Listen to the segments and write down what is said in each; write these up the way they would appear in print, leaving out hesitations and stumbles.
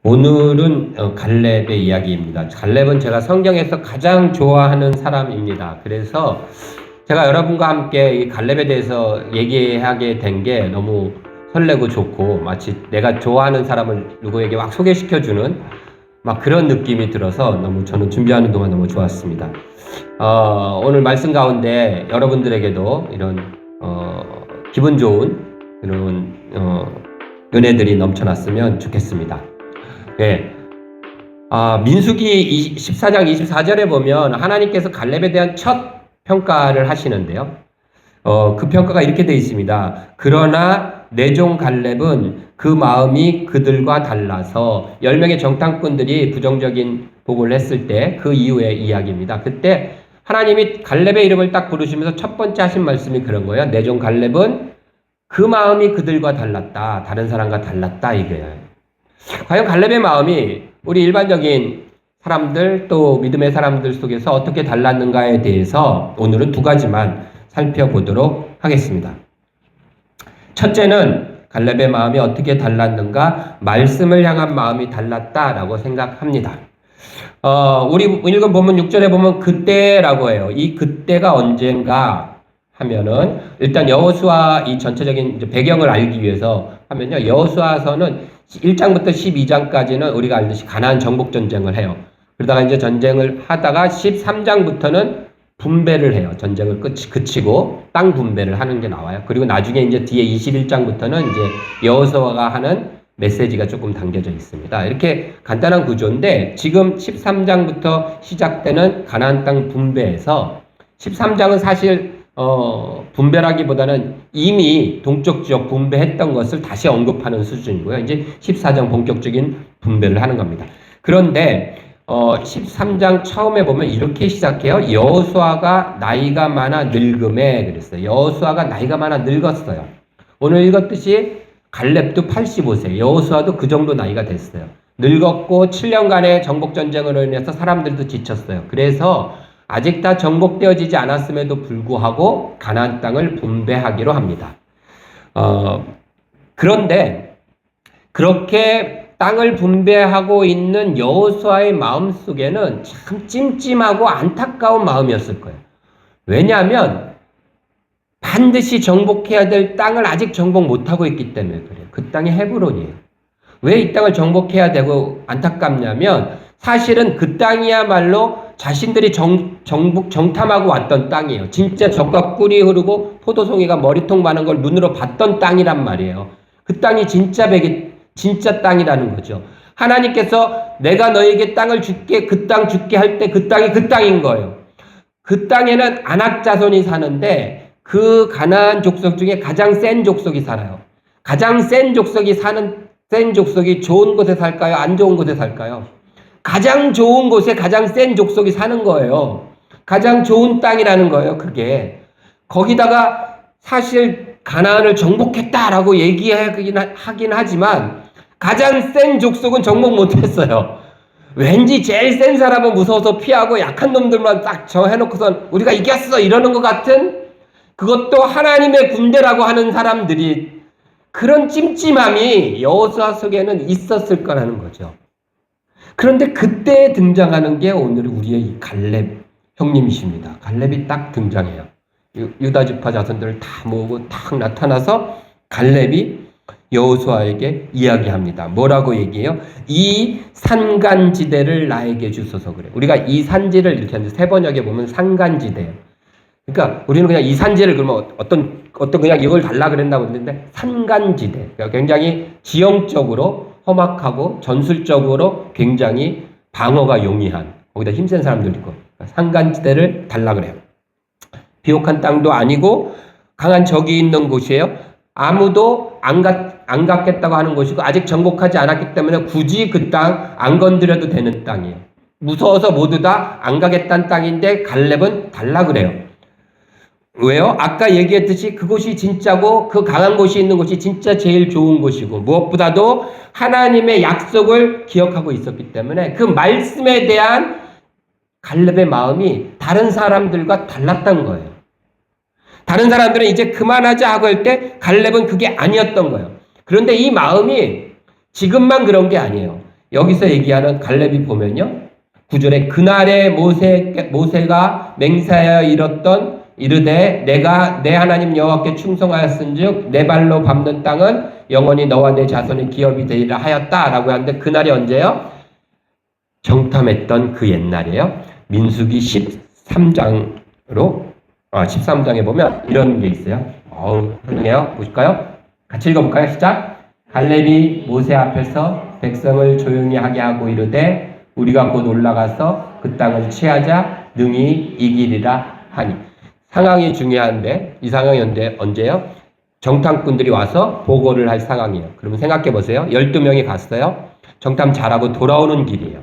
오늘은 갈렙의 이야기입니다. 갈렙은 제가 성경에서 가장 좋아하는 사람입니다. 그래서 제가 여러분과 함께 이 갈렙에 대해서 얘기하게 된 게 너무 설레고 좋고, 마치 내가 좋아하는 사람을 누구에게 막 소개시켜주는 막 그런 느낌이 들어서 너무 저는 준비하는 동안 너무 좋았습니다. 오늘 말씀 가운데 여러분들에게도 이런 기분 좋은 그런 은혜들이 넘쳐났으면 좋겠습니다. 네. 민수기 14장 24절에 보면 하나님께서 갈렙에 대한 첫 평가를 하시는데요. 그 평가가 이렇게 되어 있습니다. 그러나 내 종 갈렙은 그 마음이 그들과 달라서 10명의 정탐꾼들이 부정적인 보고를 했을 때 그 이후의 이야기입니다. 그때 하나님이 갈렙의 이름을 딱 부르시면서 첫 번째 하신 말씀이 그런 거예요. 내 종 갈렙은 그 마음이 그들과 달랐다. 다른 사람과 달랐다 이거예요. 과연 갈렙의 마음이 우리 일반적인 사람들 또 믿음의 사람들 속에서 어떻게 달랐는가에 대해서 오늘은 두 가지만 살펴보도록 하겠습니다. 첫째는 갈렙의 마음이 어떻게 달랐는가? 말씀을 향한 마음이 달랐다라고 생각합니다. 우리 읽은 본문 6절에 보면 그때라고 해요. 이 그때가 언젠가 하면은 일단 여호수아 이 전체적인 배경을 알기 위해서 하면요. 여호수아서는 1장부터 12장까지는 우리가 알듯이 가나안 정복 전쟁을 해요. 그러다가 이제 전쟁을 하다가 13장부터는 분배를 해요. 전쟁을 그치고 땅 분배를 하는 게 나와요. 그리고 나중에 이제 뒤에 21장부터는 이제 여호수아가 하는 메시지가 조금 담겨져 있습니다. 이렇게 간단한 구조인데 지금 13장부터 시작되는 가나안 땅 분배에서 13장은 사실 분배라기보다는 이미 동쪽 지역 분배했던 것을 다시 언급하는 수준이고요. 이제 14장 본격적인 분배를 하는 겁니다. 그런데 13장 처음에 보면 이렇게 시작해요. 여호수아가 나이가 많아 늙음에 그랬어요. 여호수아가 나이가 많아 늙었어요. 오늘 읽었듯이 갈렙도 85세, 여호수아도 그 정도 나이가 됐어요. 늙었고 7년간의 정복전쟁으로 인해서 사람들도 지쳤어요. 그래서 아직 다 정복되어지지 않았음에도 불구하고 가나안 땅을 분배하기로 합니다. 그런데 그렇게 땅을 분배하고 있는 여호수아의 마음속에는 참 찜찜하고 안타까운 마음이었을 거예요. 왜냐하면 반드시 정복해야 될 땅을 아직 정복 못하고 있기 때문에 그래요. 그 땅이 헤브론이에요. 왜 이 땅을 정복해야 되고 안타깝냐면 사실은 그 땅이야말로 자신들이 정탐하고 왔던 땅이에요. 진짜 젖과 꿀이 흐르고 포도송이가 머리통 많은 걸 눈으로 봤던 땅이란 말이에요. 그 땅이 진짜 땅이라는 거죠. 하나님께서 내가 너에게 땅을 줄게, 그 땅 줄게 할 때 그 땅이 그 땅인 거예요. 그 땅에는 아낙 자손이 사는데 그 가나안 족속 중에 가장 센 족속이 살아요. 가장 센 족속이 좋은 곳에 살까요? 안 좋은 곳에 살까요? 가장 좋은 곳에 가장 센 족속이 사는 거예요. 가장 좋은 땅이라는 거예요, 그게. 거기다가 사실 가나안을 정복했다라고 얘기하긴 하지만 가장 센 족속은 정복 못했어요. 왠지 제일 센 사람은 무서워서 피하고 약한 놈들만 딱 해놓고선 우리가 이겼어 이러는 것 같은 그것도 하나님의 군대라고 하는 사람들이 그런 찜찜함이 여호수아 속에는 있었을 거라는 거죠. 그런데 그때 등장하는 게 오늘 우리의 이 갈렙 형님이십니다. 갈렙이 딱 등장해요. 유다 지파 자손들을 다 모으고 딱 나타나서 갈렙이 여호수아에게 이야기합니다. 뭐라고 얘기해요? 이 산간지대를 나에게 주소서 그래. 우리가 이 산지를 이렇게 하는데 세 번역에 보면 산간지대예요. 그러니까 우리는 그냥 이 산지를 그러면 어떤 그냥 이걸 달라 그랬나 보는데 산간지대. 그러니까 굉장히 지형적으로 험악하고 전술적으로 굉장히 방어가 용이한 거기다 힘센 사람들 있고 산간지대를 달라 그래요. 비옥한 땅도 아니고 강한 적이 있는 곳이에요. 아무도 안 갖겠다고 하는 곳이고 아직 정복하지 않았기 때문에 굳이 그 땅 안 건드려도 되는 땅이에요. 무서워서 모두 다 안 가겠다는 땅인데 갈렙은 달라 그래요. 왜요? 아까 얘기했듯이 그곳이 진짜고 그 강한 곳이 있는 곳이 진짜 제일 좋은 곳이고 무엇보다도 하나님의 약속을 기억하고 있었기 때문에 그 말씀에 대한 갈렙의 마음이 다른 사람들과 달랐던 거예요. 다른 사람들은 이제 그만하자 하고 할 때 갈렙은 그게 아니었던 거예요. 그런데 이 마음이 지금만 그런 게 아니에요. 여기서 얘기하는 갈렙이 보면요. 9절에 그날에 모세가 맹세하여 이르되 내가 내 하나님 여호와께 충성하였은즉 내 발로 밟는 땅은 영원히 너와 내 자손의 기업이 되리라 하였다라고 하는데 그날이 언제요? 정탐했던 그 옛날이에요. 민수기 13장에 보면 이런 게 있어요. 훌륭해요. 보실까요? 같이 읽어볼까요? 시작. 갈렙이 모세 앞에서 백성을 조용히 하게 하고 이르되 우리가 곧 올라가서 그 땅을 취하자 능히 이기리라 하니. 상황이 중요한데 이 상황이 언제요? 정탐꾼들이 와서 보고를 할 상황이에요. 그러면 생각해 보세요. 12명이 갔어요. 정탐 잘하고 돌아오는 길이에요.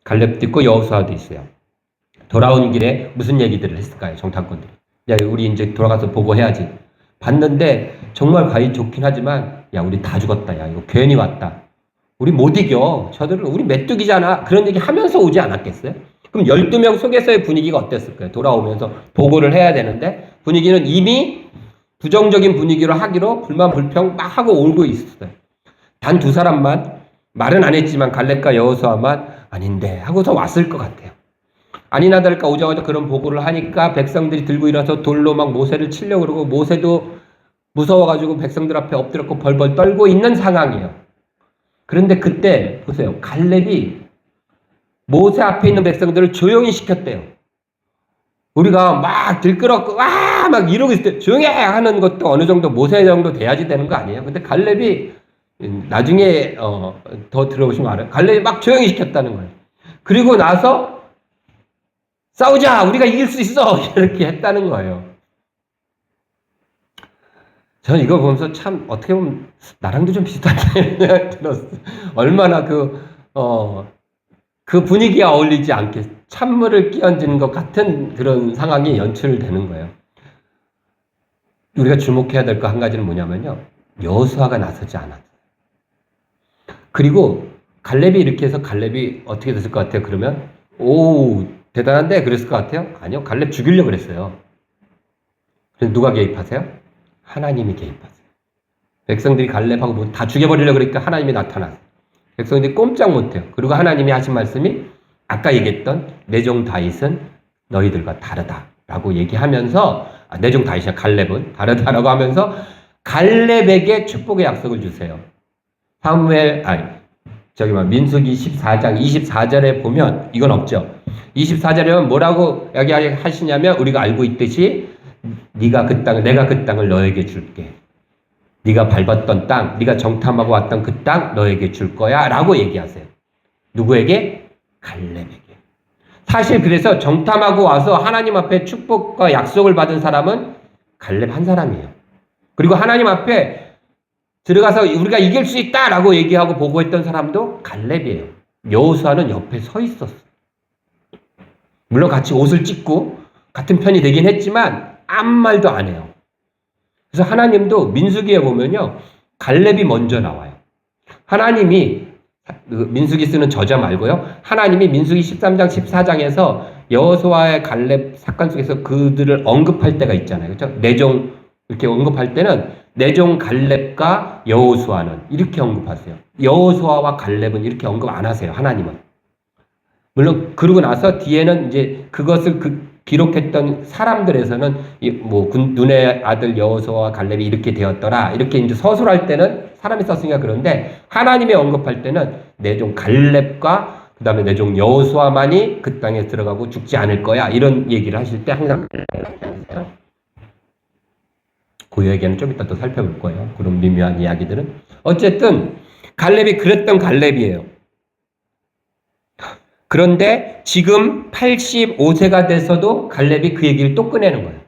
갈렙도 있고 여호수아도 있어요. 돌아오는 길에 무슨 얘기들을 했을까요? 정탐꾼들이. 야, 우리 이제 돌아가서 보고해야지. 봤는데 정말 가히 좋긴 하지만 야, 우리 다 죽었다. 야, 이거 괜히 왔다. 우리 못 이겨. 저들은 우리 메뚜기잖아. 그런 얘기 하면서 오지 않았겠어요? 그럼 12명 속에서의 분위기가 어땠을까요? 돌아오면서 보고를 해야 되는데 분위기는 이미 부정적인 분위기로 하기로 불만 불평 막 하고 오고 있었어요. 단 두 사람만 말은 안 했지만 갈렙과 여호수아만 아닌데 하고서 왔을 것 같아요. 아니나 다를까 오자마자 그런 보고를 하니까 백성들이 들고 일어서 돌로 막 모세를 치려고 그러고 모세도 무서워가지고 백성들 앞에 엎드렸고 벌벌 떨고 있는 상황이에요. 그런데 그때 보세요. 갈렙이 모세 앞에 있는 백성들을 조용히 시켰대요. 우리가 막 들끓었고 와 막 이러고 있을 때 조용히 해 하는 것도 어느 정도 모세 정도 돼야지 되는 거 아니에요? 근데 갈렙이 나중에 더 들어보시면 알아요. 갈렙이 막 조용히 시켰다는 거예요. 그리고 나서 싸우자 우리가 이길 수 있어 이렇게 했다는 거예요. 저는 이거 보면서 참 어떻게 보면 나랑도 좀 비슷하다는 생각이 들었어요. 얼마나 그 분위기에 어울리지 않게 찬물을 끼얹는 것 같은 그런 상황이 연출되는 거예요. 우리가 주목해야 될 거 한 가지는 뭐냐면요. 여호수아가 나서지 않았어요. 그리고 갈렙이 이렇게 해서 갈렙이 어떻게 됐을 것 같아요? 그러면 오 대단한데 그랬을 것 같아요? 아니요. 갈렙 죽이려고 그랬어요. 그래서 누가 개입하세요? 하나님이 개입하세요. 백성들이 갈렙하고 뭐 다 죽여버리려고 그러니까 하나님이 나타나세요. 백성들이 꼼짝 못해요. 그리고 하나님이 하신 말씀이 아까 얘기했던 내 종 다윗은 너희들과 다르다라고 얘기하면서 내 종 다윗이야 갈렙은 다르다라고 하면서 갈렙에게 축복의 약속을 주세요. 민수기 14장 24절에 보면 이건 없죠. 24절에 뭐라고 이야기하시냐면 우리가 알고 있듯이 내가 그 땅을 너에게 줄게. 네가 밟았던 땅, 네가 정탐하고 왔던 그 땅 너에게 줄 거야 라고 얘기하세요. 누구에게? 갈렙에게. 사실 그래서 정탐하고 와서 하나님 앞에 축복과 약속을 받은 사람은 갈렙 한 사람이에요. 그리고 하나님 앞에 들어가서 우리가 이길 수 있다라고 얘기하고 보고했던 사람도 갈렙이에요. 여호수아는 옆에 서 있었어요. 물론 같이 옷을 찢고 같은 편이 되긴 했지만 아무 말도 안 해요. 그래서 하나님도 민수기에 보면요. 갈렙이 먼저 나와요. 하나님이 민수기 쓰는 저자 말고요. 하나님이 민수기 13장 14장에서 여호수아의 갈렙 사건 속에서 그들을 언급할 때가 있잖아요. 그렇죠? 내종 이렇게 언급할 때는 내종 갈렙과 여호수아는 이렇게 언급하세요. 여호수아와 갈렙은 이렇게 언급 안 하세요. 하나님은. 물론 그러고 나서 뒤에는 이제 그것을 기록했던 사람들에서는 눈의 아들 여호수아와 갈렙이 이렇게 되었더라. 이렇게 이제 서술할 때는 사람이 썼으니까 그런데 하나님이 언급할 때는 내 종 갈렙과 그다음에 내 종 여호수아만이 그 땅에 들어가고 죽지 않을 거야. 이런 얘기를 하실 때 항상 그 얘기는 좀 이따 또 살펴볼 거예요. 그런 미묘한 이야기들은. 어쨌든 갈렙이 그랬던 갈렙이에요. 그런데 지금 85세가 돼서도 갈렙이 그 얘기를 또 꺼내는 거예요.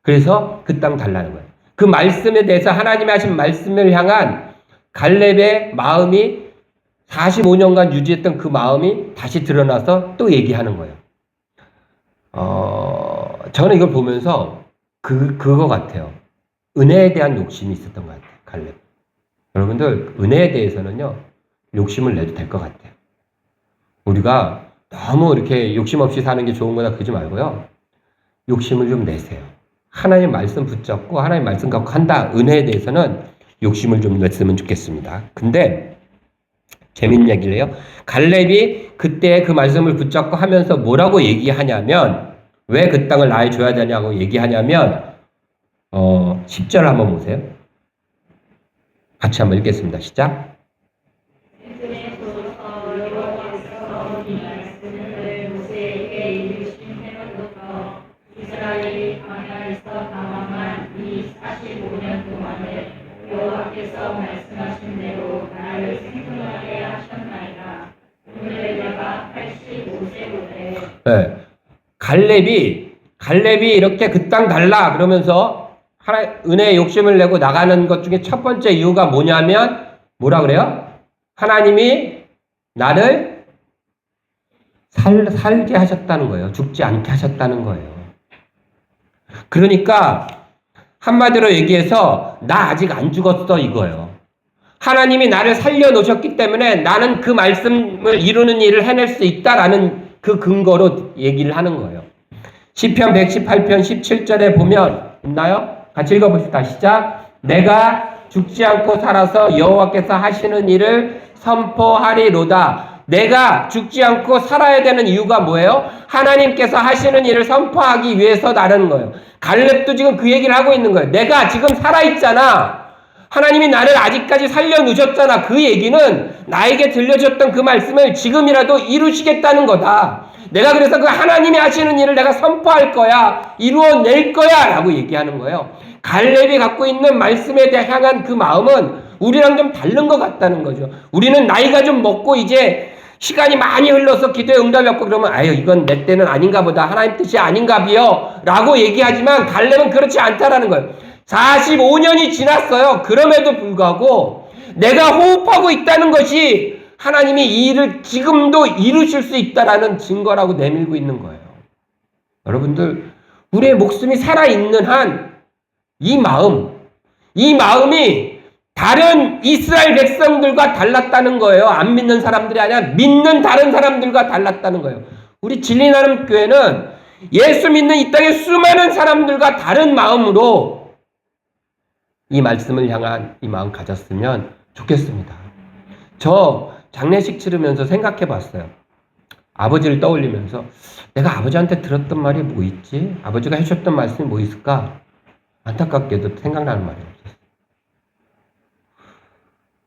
그래서 그 땅 달라는 거예요. 그 말씀에 대해서 하나님이 하신 말씀을 향한 갈렙의 마음이 45년간 유지했던 그 마음이 다시 드러나서 또 얘기하는 거예요. 저는 이걸 보면서 그거 같아요. 은혜에 대한 욕심이 있었던 것 같아요. 갈렙. 여러분들 은혜에 대해서는요. 욕심을 내도 될 것 같아요. 우리가 너무 이렇게 욕심 없이 사는 게 좋은 거다 그러지 말고요. 욕심을 좀 내세요. 하나님 말씀 붙잡고 하나님 말씀 갖고 한다. 은혜에 대해서는 욕심을 좀 냈으면 좋겠습니다. 근데 재밌는 얘기를 해요. 갈렙이 그때 그 말씀을 붙잡고 하면서 뭐라고 얘기하냐면, 왜 그 땅을 나에 줘야 되냐고 얘기하냐면, 10절 한번 보세요. 같이 한번 읽겠습니다. 시작. 여호와께서 말씀하신 대로 나를 생존하게 하셨나이다. 오늘 내가 85세로 돼. 네. 갈렙이 이렇게 그 땅 달라 그러면서 은혜의 욕심을 내고 나가는 것 중에 첫 번째 이유가 뭐냐면 뭐라 그래요? 하나님이 나를 살게 하셨다는 거예요. 죽지 않게 하셨다는 거예요. 그러니까 한마디로 얘기해서 나 아직 안 죽었어 이거예요. 하나님이 나를 살려놓으셨기 때문에 나는 그 말씀을 이루는 일을 해낼 수 있다라는 그 근거로 얘기를 하는 거예요. 시편 118편 17절에 보면 있나요? 같이 읽어봅시다. 시작. 내가 죽지 않고 살아서 여호와께서 하시는 일을 선포하리로다. 내가 죽지 않고 살아야 되는 이유가 뭐예요? 하나님께서 하시는 일을 선포하기 위해서라는 거예요. 갈렙도 지금 그 얘기를 하고 있는 거예요. 내가 지금 살아있잖아. 하나님이 나를 아직까지 살려놓으셨잖아. 그 얘기는 나에게 들려줬던 그 말씀을 지금이라도 이루시겠다는 거다. 내가 그래서 그 하나님이 하시는 일을 내가 선포할 거야. 이루어낼 거야. 라고 얘기하는 거예요. 갈렙이 갖고 있는 말씀에 대해 향한 그 마음은 우리랑 좀 다른 것 같다는 거죠. 우리는 나이가 좀 먹고 이제 시간이 많이 흘러서 기도에 응답이 없고 그러면 아유 이건 내 때는 아닌가 보다. 하나님 뜻이 아닌가 비요. 라고 얘기하지만 갈렙은 그렇지 않다라는 거예요. 45년이 지났어요. 그럼에도 불구하고 내가 호흡하고 있다는 것이 하나님이 이 일을 지금도 이루실 수 있다라는 증거라고 내밀고 있는 거예요. 여러분들 우리의 목숨이 살아있는 한 이 마음이 다른 이스라엘 백성들과 달랐다는 거예요. 안 믿는 사람들이 아니라 믿는 다른 사람들과 달랐다는 거예요. 우리 진리나눔 교회는 예수 믿는 이 땅의 수많은 사람들과 다른 마음으로 이 말씀을 향한 이 마음 가졌으면 좋겠습니다. 저 장례식 치르면서 생각해 봤어요. 아버지를 떠올리면서 내가 아버지한테 들었던 말이 뭐 있지? 아버지가 해주셨던 말씀이 뭐 있을까? 안타깝게도 생각나는 말이 없었어요.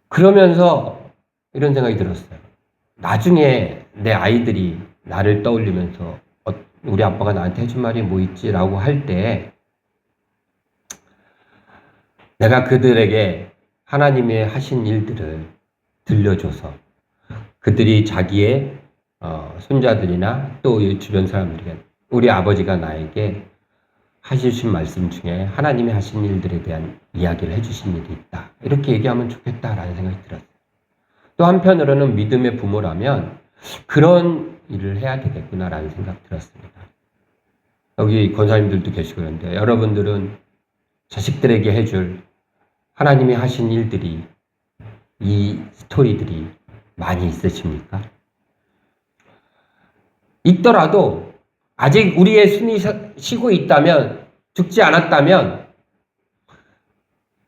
그러면서 이런 생각이 들었어요. 나중에 내 아이들이 나를 떠올리면서 우리 아빠가 나한테 해준 말이 뭐 있지? 라고 할 때 내가 그들에게 하나님이 하신 일들을 들려줘서 그들이 자기의 손자들이나 또 주변 사람들에게 우리 아버지가 나에게 하시신 말씀 중에 하나님이 하신 일들에 대한 이야기를 해주신 일이 있다. 이렇게 얘기하면 좋겠다라는 생각이 들었어요. 또 한편으로는 믿음의 부모라면 그런 일을 해야 되겠구나라는 생각 들었습니다. 여기 권사님들도 계시고 그런데 여러분들은 자식들에게 해줄 하나님이 하신 일들이 이 스토리들이 많이 있으십니까? 있더라도 아직 우리의 숨이 쉬고 있다면 죽지 않았다면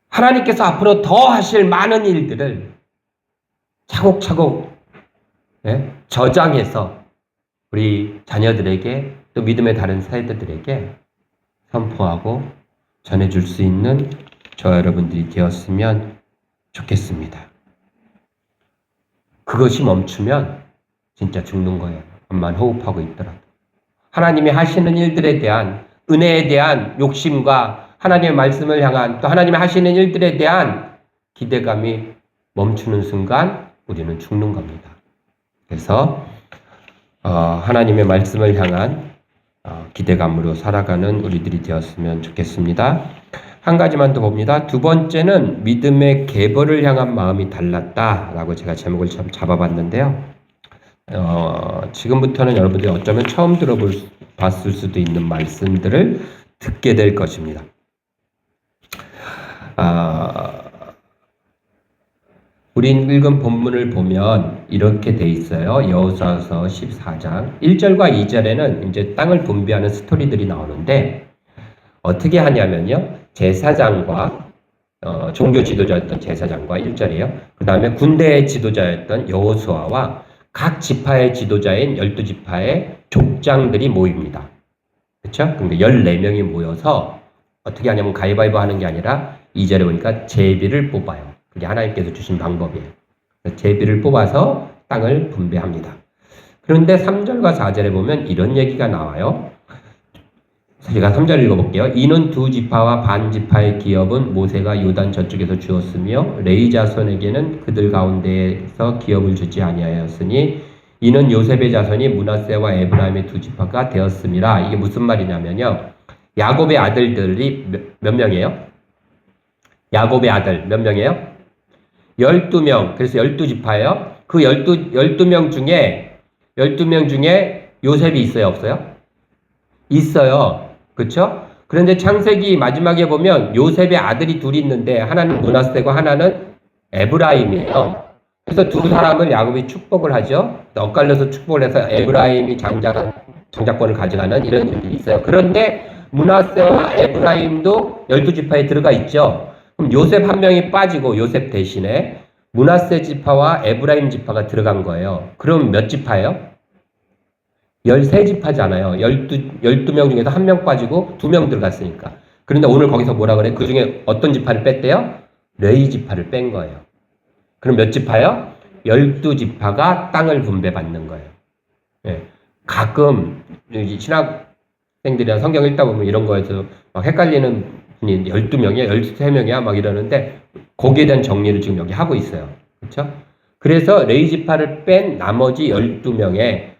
하나님께서 앞으로 더 하실 많은 일들을 차곡차곡 저장해서 우리 자녀들에게 또 믿음의 다른 세대들에게 선포하고 전해줄 수 있는 저 여러분들이 되었으면 좋겠습니다. 그것이 멈추면 진짜 죽는 거예요. 암만 호흡하고 있더라도. 하나님이 하시는 일들에 대한 은혜에 대한 욕심과 하나님의 말씀을 향한 또 하나님이 하시는 일들에 대한 기대감이 멈추는 순간 우리는 죽는 겁니다. 그래서 하나님의 말씀을 향한 기대감으로 살아가는 우리들이 되었으면 좋겠습니다. 한 가지만 더 봅니다. 두 번째는 믿음의 계보를 향한 마음이 달랐다라고 제가 제목을 참 잡아봤는데요. 지금부터는 여러분들이 어쩌면 처음 봤을 수도 있는 말씀들을 듣게 될 것입니다. 우리 읽은 본문을 보면 이렇게 돼 있어요. 여호수아서 14장 1절과 2절에는 이제 땅을 분배하는 스토리들이 나오는데 어떻게 하냐면요. 제사장과 종교 지도자였던 제사장과 1절이에요. 그 다음에 군대의 지도자였던 여호수아와 각 지파의 지도자인 12지파의 족장들이 모입니다. 그렇죠? 근데 14명이 모여서 어떻게 하냐면 가위바위보 하는 게 아니라 2절에 보니까 제비를 뽑아요. 그게 하나님께서 주신 방법이에요. 제비를 뽑아서 땅을 분배합니다. 그런데 3절과 4절에 보면 이런 얘기가 나와요. 제가 3절 읽어볼게요. 이는 두 지파와 반 지파의 기업은 모세가 요단 저쪽에서 주었으며 레위 자손에게는 그들 가운데에서 기업을 주지 아니하였으니 이는 요셉의 자손이 므낫세와 에브라임의 두 지파가 되었습니다. 이게 무슨 말이냐면요. 야곱의 아들들이 몇 명이에요? 야곱의 아들 몇 명이에요? 12명. 그래서 12지파예요. 그 12명 중에 요셉이 있어요, 없어요? 있어요. 그렇죠? 그런데 창세기 마지막에 보면 요셉의 아들이 둘이 있는데 하나는 므낫세고 하나는 에브라임이에요. 그래서 두 사람을 야곱이 축복을 하죠. 엇갈려서 축복을 해서 에브라임이 장자권을 가져가는 이런 일이 있어요. 그런데 므낫세와 에브라임도 12지파에 들어가 있죠. 그럼 요셉 한 명이 빠지고 요셉 대신에 므낫세 지파와 에브라임 지파가 들어간 거예요. 그럼 몇 지파예요? 13지파잖아요. 12명 중에서 한 명 빠지고 2명 들어갔으니까. 그런데 오늘 거기서 뭐라 그래? 그 중에 어떤 지파를 뺐대요? 레위 지파를 뺀 거예요. 그럼 몇 지파요? 12지파가 땅을 분배받는 거예요. 예. 가끔 신학생들이나 성경 읽다 보면 이런 거에서 막 헷갈리는 분이 12명이야, 13명이야 막 이러는데 거기에 대한 정리를 지금 여기 하고 있어요. 그렇죠? 그래서 레위 지파를 뺀 나머지 12명의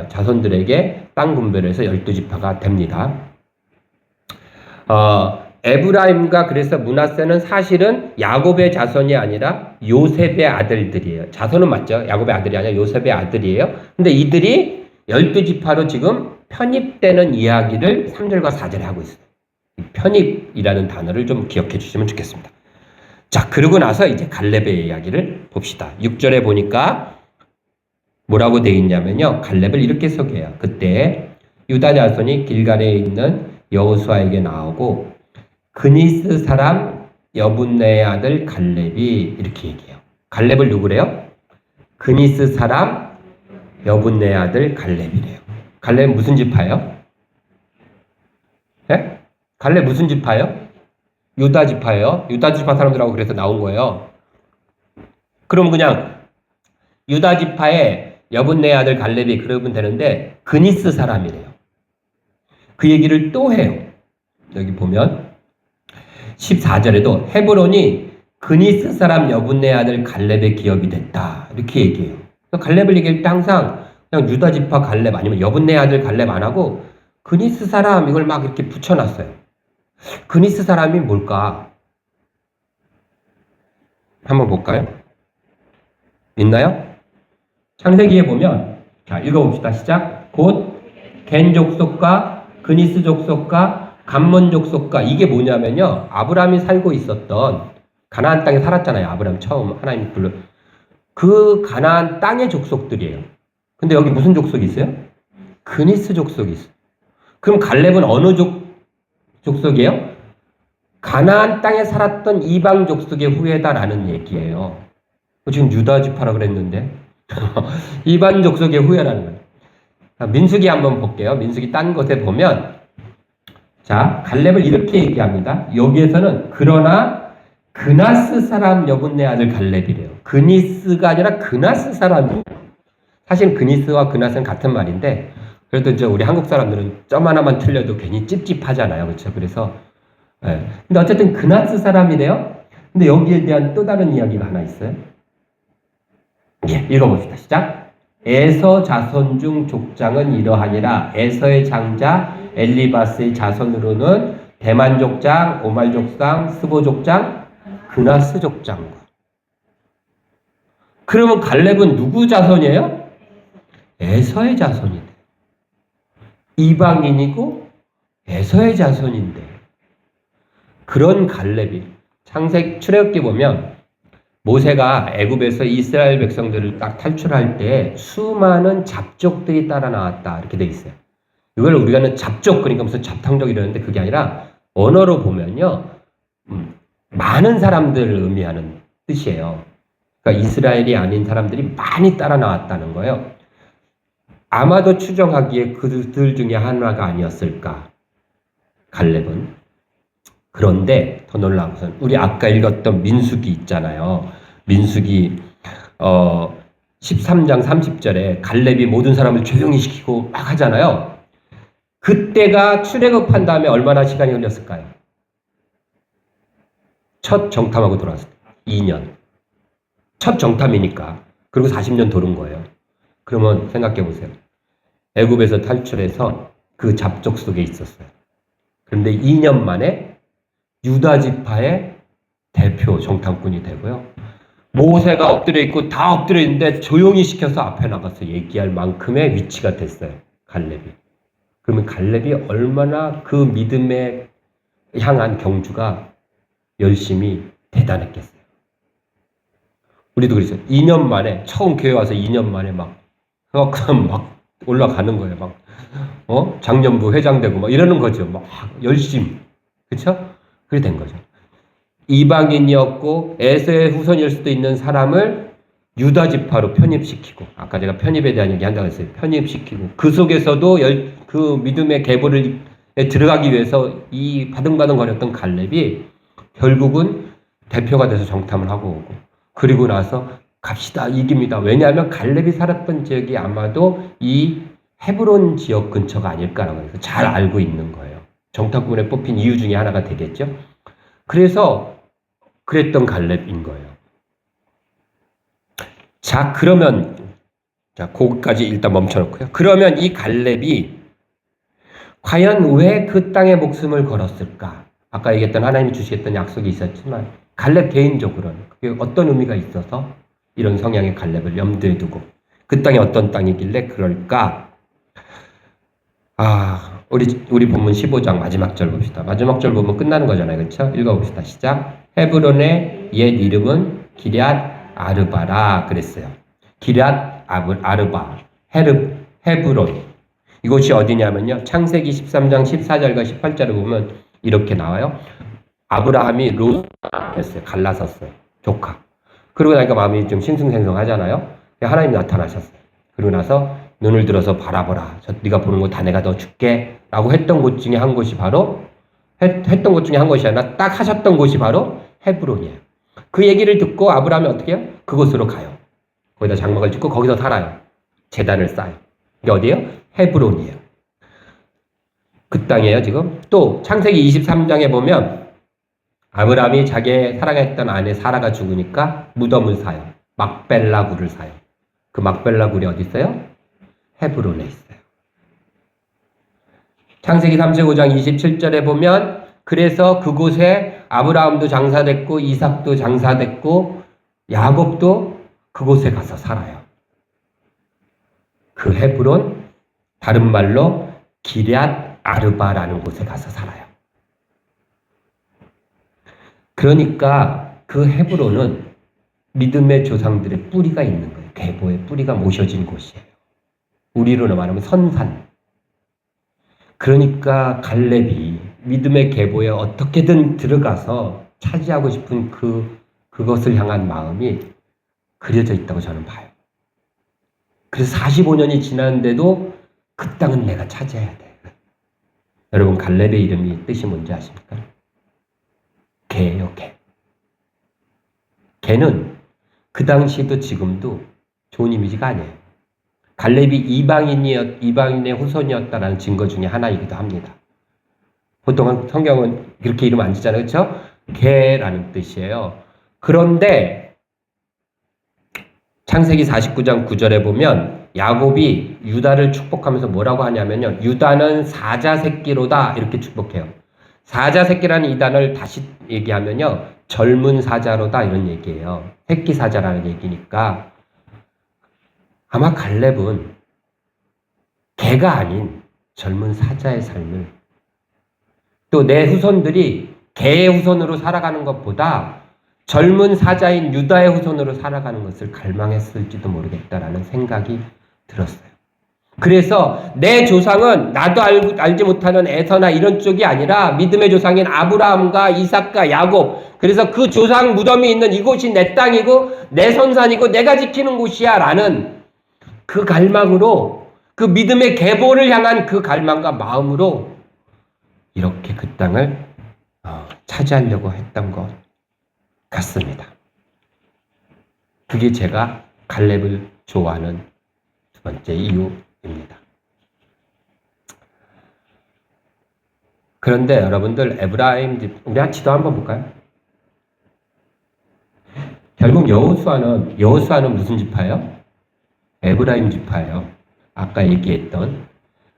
자손들에게 땅 분배를 해서 12지파가 됩니다. 에브라임과 그래서 므낫세는 사실은 야곱의 자손이 아니라 요셉의 아들들이에요. 자손은 맞죠? 야곱의 아들이 아니라 요셉의 아들이에요. 근데 이들이 12지파로 지금 편입되는 이야기를 3절과 4절에 하고 있어요. 편입이라는 단어를 좀 기억해 주시면 좋겠습니다. 자, 그러고 나서 이제 갈렙의 이야기를 봅시다. 6절에 보니까 뭐라고 되어 있냐면요. 갈렙을 이렇게 소개해요. 그때 유다 자손이 길갈에 있는 여호수아에게 나오고 그니스 사람 여분네의 아들 갈렙이 이렇게 얘기해요. 갈렙을 누구래요? 그니스 사람 여분네의 아들 갈렙이래요. 갈렙은 무슨 지파예요? 네? 갈렙 무슨 지파예요? 유다 지파예요. 유다 지파 사람들하고 그래서 나온 거예요. 그럼 그냥 유다 지파의 여분네 아들 갈렙이 그러면 되는데 그니스 사람이래요. 그 얘기를 또 해요. 여기 보면 14절에도 헤브론이 그니스 사람 여분네 아들 갈렙의 기업이 됐다. 이렇게 얘기해요. 갈렙을 얘기할 때 항상 그냥 유다 지파 갈렙 아니면 여분네 아들 갈렙 안 하고 그니스 사람 이걸 막 이렇게 붙여놨어요. 그니스 사람이 뭘까? 한번 볼까요? 있나요? 창세기에 보면 자 읽어봅시다. 시작. 곧 겐 족속과 그니스 족속과 감몬 족속과 이게 뭐냐면요. 아브라함이 살고 있었던 가나안 땅에 살았잖아요. 아브라함 처음 하나님 불러 그 가나안 땅의 족속들이에요. 근데 여기 무슨 족속이 있어요? 그니스 족속이 있어요. 그럼 갈렙은 어느 족속이에요? 가나안 땅에 살았던 이방 족속의 후예다라는 얘기예요. 지금 유다 지파라 그랬는데 이방 족속의 후예라는 거예요. 민수기 한번 볼게요. 민수기 딴 곳에 보면 자 갈렙을 이렇게 얘기합니다. 여기에서는 그러나 그나스 사람 여분네 아들 갈렙이래요. 그니스가 아니라 그나스 사람이에요. 사실 그니스와 그나스는 같은 말인데 그래도 이제 우리 한국 사람들은 점 하나만 틀려도 괜히 찝찝하잖아요. 그렇죠? 그래서 예. 근데 어쨌든 그나스 사람이래요. 근데 여기에 대한 또 다른 이야기가 하나 있어요. 예, 읽어봅시다. 시작. 에서 자손 중 족장은 이러하니라. 에서의 장자 엘리바스의 자손으로는 대만 족장, 오말 족장, 스보 족장, 그나스 족장과. 그러면 갈렙은 누구 자손이에요? 에서의 자손인데. 이방인이고 에서의 자손인데. 그런 갈렙이 출애굽기 보면 모세가 애굽에서 이스라엘 백성들을 딱 탈출할 때 수많은 잡족들이 따라 나왔다 이렇게 돼 있어요. 이걸 우리가는 잡족 그러니까 무슨 잡탕족 이러는데 그게 아니라 언어로 보면요 많은 사람들을 의미하는 뜻이에요. 그러니까 이스라엘이 아닌 사람들이 많이 따라 나왔다는 거예요. 아마도 추정하기에 그들 중에 하나가 아니었을까, 갈렙은. 그런데 더 놀라운 것은 우리 아까 읽었던 민수기 있잖아요. 민수기 13장 30절에 갈렙이 모든 사람을 조용히 시키고 막 하잖아요. 그때가 출애굽한 다음에 얼마나 시간이 흘렸을까요? 첫 정탐하고 돌아왔을 때 2년. 첫 정탐이니까. 그리고 40년 도는 거예요. 그러면 생각해 보세요. 애굽에서 탈출해서 그 잡족 속에 있었어요. 그런데 2년 만에 유다 지파의 대표 정탐꾼이 되고요. 모세가 엎드려 있고 다 엎드려 있는데 조용히 시켜서 앞에 나가서 얘기할 만큼의 위치가 됐어요. 갈렙이. 그러면 갈렙이 얼마나 그 믿음에 향한 경주가 열심히 대단했겠어요. 우리도 그랬어요. 2년 만에 처음 교회 와서 2년 만에 막 올라가는 거예요. 막 장년부 회장되고 막 이러는 거죠. 막 열심히. 그렇죠? 그게 된 거죠. 이방인이었고 에서의 후손일 수도 있는 사람을 유다 지파로 편입시키고, 아까 제가 편입에 대한 얘기 한다고 했어요. 편입시키고 그 속에서도 그 믿음의 계보를 들어가기 위해서 이 바등바등거렸던 갈렙이 결국은 대표가 돼서 정탐을 하고 오고, 그리고 나서 갑시다, 이깁니다. 왜냐하면 갈렙이 살았던 지역이 아마도 이 헤브론 지역 근처가 아닐까라고 해서 잘 알고 있는 거예요. 정탐꾼에 뽑힌 이유 중에 하나가 되겠죠. 그래서 그랬던 갈렙인 거예요. 자, 그러면 거기까지 일단 멈춰놓고요. 그러면 이 갈렙이 과연 왜 그 땅에 목숨을 걸었을까? 아까 얘기했던 하나님이 주시겠다는 약속이 있었지만 갈렙 개인적으로는 그게 어떤 의미가 있어서 이런 성향의 갈렙을 염두에 두고 그 땅이 어떤 땅이길래 그럴까? 우리 본문 15장 마지막 절 봅시다. 마지막 절 보면 끝나는 거잖아요. 그렇죠? 읽어봅시다. 시작. 헤브론의 옛 이름은 기럇 아르바라 그랬어요. 기럇 아르바, 헤브론. 이곳이 어디냐면요. 창세기 13장 14절과 18절을 보면 이렇게 나와요. 아브라함이 롯 했어요. 갈라섰어요. 조카. 그러고 나니까 마음이 좀 싱숭생숭하잖아요. 하나님이 나타나셨어요. 그리고 나서 눈을 들어서 바라보라. 네가 보는 거 다 내가 더 줄게. 라고 했던 곳 중에 한 곳이 바로 했던 곳 중에 한 곳이 아니라 딱 하셨던 곳이 바로 헤브론이에요. 그 얘기를 듣고 아브라함이 어떻게 해요? 그곳으로 가요. 거기다 장막을 짓고 거기서 살아요. 제단을 쌓아요. 이게 어디예요? 헤브론이에요. 그 땅이에요, 지금. 또 창세기 23장에 보면 아브라함이 자기의 사랑했던 아내 사라가 죽으니까 무덤을 사요. 막벨라 굴을 사요. 그 막벨라 굴이 어디 있어요? 헤브론에 있어요. 창세기 35장 27절에 보면 그래서 그곳에 아브라함도 장사됐고 이삭도 장사됐고 야곱도 그곳에 가서 살아요. 그 헤브론, 다른 말로 기럇 아르바라는 곳에 가서 살아요. 그러니까 그 헤브론은 믿음의 조상들의 뿌리가 있는 거예요. 계보의 뿌리가 모셔진 곳이에요. 우리로 말하면 선산. 그러니까 갈렙이 믿음의 계보에 어떻게든 들어가서 차지하고 싶은 그것을 향한 마음이 그려져 있다고 저는 봐요. 그래서 45년이 지났는데도 그 땅은 내가 차지해야 돼. 여러분, 갈렙의 이름이 뜻이 뭔지 아십니까? 개예요, 개. 개는 그 당시도 지금도 좋은 이미지가 아니에요. 갈렙이 이방인의 후손이었다라는 증거 중에 하나이기도 합니다. 보통 성경은 그렇게 이름 안 짓잖아요. 그렇죠? 개라는 뜻이에요. 그런데 창세기 49장 9절에 보면 야곱이 유다를 축복하면서 뭐라고 하냐면요. 유다는 사자 새끼로다 이렇게 축복해요. 사자 새끼라는 이 단어를 다시 얘기하면요. 젊은 사자로다 이런 얘기예요. 새끼 사자라는 얘기니까 아마 갈렙은 개가 아닌 젊은 사자의 삶을, 또 내 후손들이 개의 후손으로 살아가는 것보다 젊은 사자인 유다의 후손으로 살아가는 것을 갈망했을지도 모르겠다라는 생각이 들었어요. 그래서 내 조상은 나도 알지 못하는 에서나 이런 쪽이 아니라 믿음의 조상인 아브라함과 이삭과 야곱, 그래서 그 조상 무덤이 있는 이곳이 내 땅이고 내 선산이고 내가 지키는 곳이야 라는 그 갈망으로, 그 믿음의 계보를 향한 그 갈망과 마음으로 이렇게 그 땅을 차지하려고 했던 것 같습니다. 그게 제가 갈렙을 좋아하는 두 번째 이유입니다. 그런데 여러분들, 에브라임 집, 우리 지도 한번 볼까요? 결국 여호수아는 무슨 지파예요? 에브라임 지파예요. 아까 얘기했던.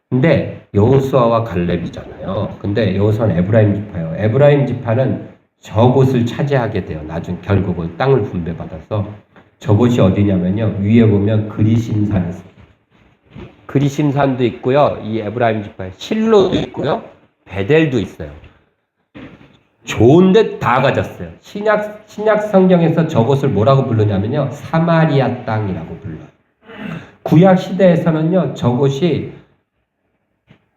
근데 여호수아와 갈렙이잖아요. 근데 여호수아는 에브라임 지파예요. 에브라임 지파는 저곳을 차지하게 돼요. 나중 결국은 땅을 분배받아서. 저곳이 어디냐면요, 위에 보면 그리심산이 있어요. 그리심산도 있고요, 이 에브라임 지파에 실로도 있고요, 베델도 있어요. 좋은데 다 가졌어요. 신약 성경에서 저곳을 뭐라고 부르냐면요, 사마리아 땅이라고 불러요. 구약 시대에서는요, 저곳이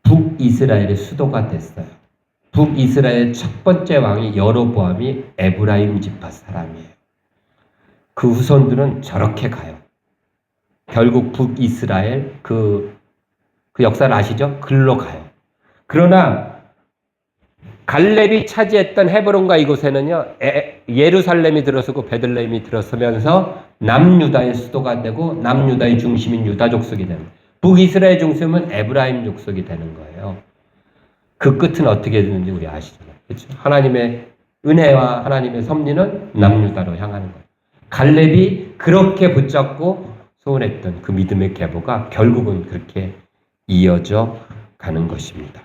북이스라엘의 수도가 됐어요. 북이스라엘 첫 번째 왕이 여로보암이 에브라임 지파 사람이에요. 그 후손들은 저렇게 가요. 결국 북이스라엘 그 역사를 아시죠? 글로 가요. 그러나 갈렙이 차지했던 헤브론과 이곳에는요, 예루살렘이 들어서고 베들레헴이 들어서면서 남유다의 수도가 되고 남유다의 중심인 유다 족속이 됩니다. 북이스라엘 중심은 에브라임 족속이 되는 거예요. 그 끝은 어떻게 되는지 우리 아시잖아요. 그렇죠? 하나님의 은혜와 하나님의 섭리는 남유다로 향하는 거예요. 갈렙이 그렇게 붙잡고 소원했던 그 믿음의 계보가 결국은 그렇게 이어져 가는 것입니다.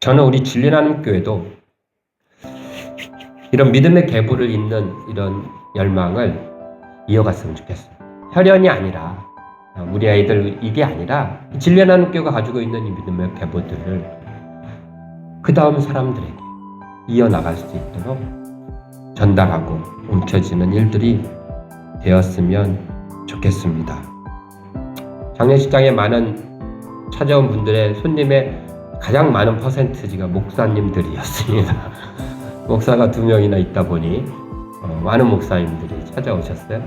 저는 우리 진리나눔 교회도 이런 믿음의 계보를 잇는 이런 열망을 이어갔으면 좋겠어요. 혈연이 아니라, 우리 아이들 이게 아니라 진리나눔 교회가 가지고 있는 이 믿음의 계보들을 그 다음 사람들에게 이어나갈 수 있도록 전달하고 움켜쥐는 일들이 되었으면 좋겠습니다. 장례식장에 찾아온 분들의 손님의 가장 많은 퍼센티지가 목사님들이었습니다. 목사가 2명이나 있다 보니 많은 목사님들이 찾아오셨어요.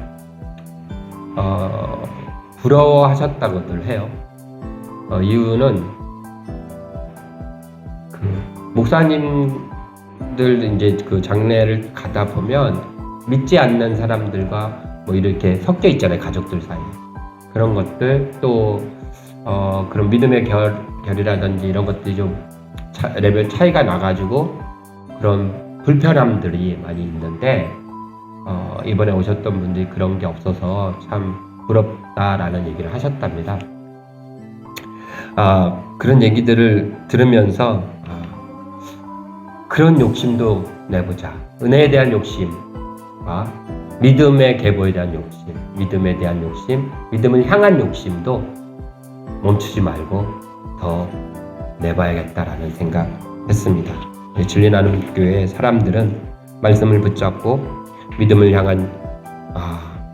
부러워하셨다고들 해요. 이유는 목사님들 이제 그 장례를 가다 보면 믿지 않는 사람들과 뭐 이렇게 섞여 있잖아요, 가족들 사이에. 그런 것들, 또 그런 믿음의 결이라든지 이런 것들이 좀 레벨 차이가 나가지고 그런 불편함들이 많이 있는데, 이번에 오셨던 분들이 그런 게 없어서 참 부럽다라는 얘기를 하셨답니다. 그런 얘기들을 들으면서 그런 욕심도 내보자. 은혜에 대한 욕심과 믿음의 계보에 대한 욕심, 믿음에 대한 욕심, 믿음을 향한 욕심도 멈추지 말고 더 내봐야겠다라는 생각했습니다. 진리나눔 교회의 사람들은 말씀을 붙잡고 믿음을 향한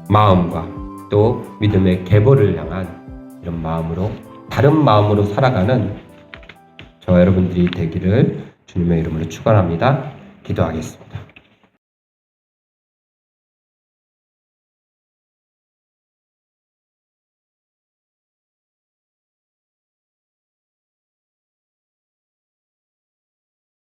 마음과 또 믿음의 계보를 향한 이런 마음으로, 다른 마음으로 살아가는 저와 여러분들이 되기를 주님의 이름으로 축원합니다. 기도하겠습니다.